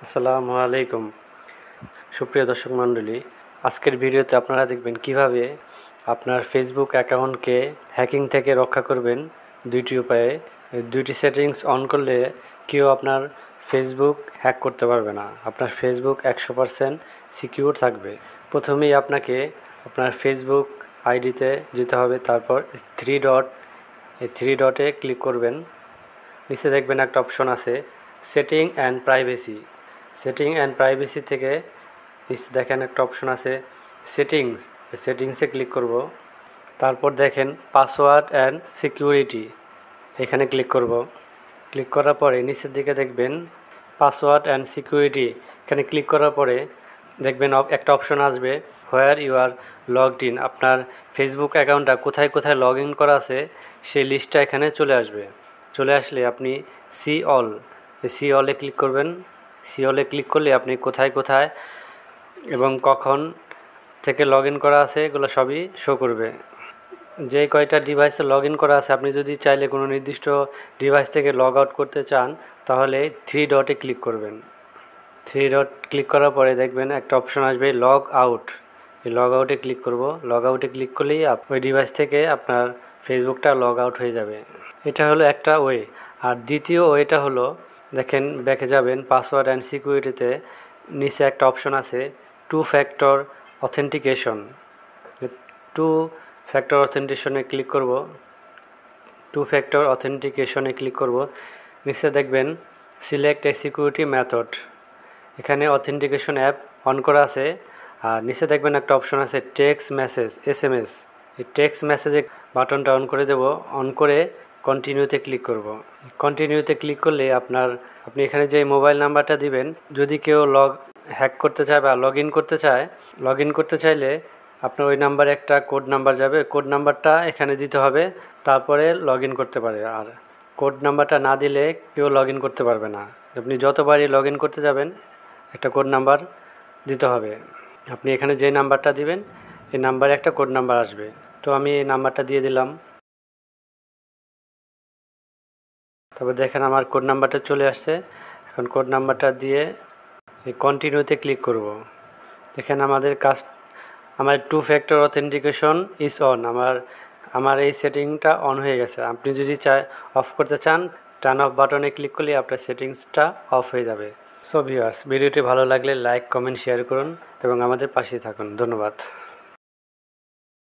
আসসালামু আলাইকুম সুপ্রিয় দর্শক মণ্ডলী, আজকের ভিডিওতে আপনারা দেখবেন কিভাবে আপনার ফেসবুক অ্যাকাউন্টকে হ্যাকিং থেকে রক্ষা করবেন। দুইটি উপায়ে, দুইটি সেটিংস অন করলে কেউ আপনার ফেসবুক হ্যাক করতে পারবে না। আপনার ফেসবুক 100% সিকিউর থাকবে। প্রথমেই আপনাকে আপনার ফেসবুক আইডিতে যেতে হবে, তারপর থ্রি ডটে ক্লিক করবেন। নিচে দেখবেন একটা অপশন আছে সেটিং অ্যান্ড প্রাইভেসি থেকে নিচে দেখেন একটা অপশন আছে সেটিংসে ক্লিক করব। তারপর দেখেন পাসওয়ার্ড অ্যান্ড সিকিউরিটি, এখানে ক্লিক করব। ক্লিক করার পরে নিচের দিকে দেখবেন পাসওয়ার্ড অ্যান্ড সিকিউরিটি, এখানে ক্লিক করার পরে দেখবেন একটা অপশন আসবে where you are logged in. আপনার ফেসবুক অ্যাকাউন্টটা কোথায় কোথায় লগ ইন করা আছে সেই লিস্টটা এখানে চলে আসবে। চলে আসলে আপনি সি অলে ক্লিক করবেন। সি অলে ক্লিক করলে আপনি কোথায় কোথায় এবং কখন থেকে লগ ইন করা আছে এগুলো সবই শো করবে। যে কয়টা ডিভাইসে লগ ইন করা আছে, আপনি যদি চাইলে কোনো নির্দিষ্ট ডিভাইস থেকে লগ আউট করতে চান তাহলে থ্রি ডটে ক্লিক করবেন। থ্রি ডট ক্লিক করার পরে দেখবেন একটা অপশন আসবে লগ আউট। এই লগ আউটে ক্লিক করব। লগ আউটে ক্লিক করলেই ওই ডিভাইস থেকে আপনার ফেসবুকটা লগ আউট হয়ে যাবে। এটা হলো একটা ওয়ে। আর দ্বিতীয় ওয়েটা হলো, দেখেন ব্যাকে যাবেন, পাসওয়ার্ড অ্যান্ড সিকিউরিটিতে নিচে একটা অপশন আছে টু ফ্যাক্টর অথেন্টিকেশনে ক্লিক করব। ক্লিক করব। নিচে দেখবেন সিলেক্ট এ সিকিউরিটি মেথড, এখানে অথেন্টিকেশন অ্যাপ অন করা আছে। আর নিচে দেখবেন একটা অপশন আছে টেক্সট মেসেজ SMS, এই টেক্সট মেসেজে বাটনটা অন করে দেব। অন করে কন্টিনিউতে ক্লিক করব। কন্টিনিউতে ক্লিক করলে আপনি এখানে যে মোবাইল নাম্বারটা দিবেন, যদি কেউ হ্যাক করতে চায় বা লগ ইন করতে চাইলে আপনার ওই নাম্বারে একটা কোড নাম্বার যাবে। কোড নাম্বারটা এখানে দিতে হবে, তারপরে লগ ইন করতে পারে। আর কোড নাম্বারটা না দিলে কেউ লগ ইন করতে পারবে না। আপনি যতবারই লগ ইন করতে যাবেন একটা কোড নাম্বার দিতে হবে। আপনি এখানে যে নাম্বারটা দিবেন এই নাম্বারে একটা কোড নাম্বার আসবে। তো আমি এই নাম্বারটা দিয়ে দিলাম। তবে দেখেন আমার কোড নাম্বারটা চলে আসছে। এখন কোড নাম্বারটা দিয়ে এই কন্টিনিউতে ক্লিক করব। দেখেন আমার two factor authentication is on, আমার এই সেটিংটা অন হয়ে গেছে। আপনি যদি অফ করতে চান, টার্ন অফ বাটনে ক্লিক করলে আপনার সেটিংসটা অফ হয়ে যাবে। সো ভিউয়ার্স, ভিডিওটি ভালো লাগলে লাইক, কমেন্ট, শেয়ার করুন এবং আমাদের পাশেই থাকুন। ধন্যবাদ।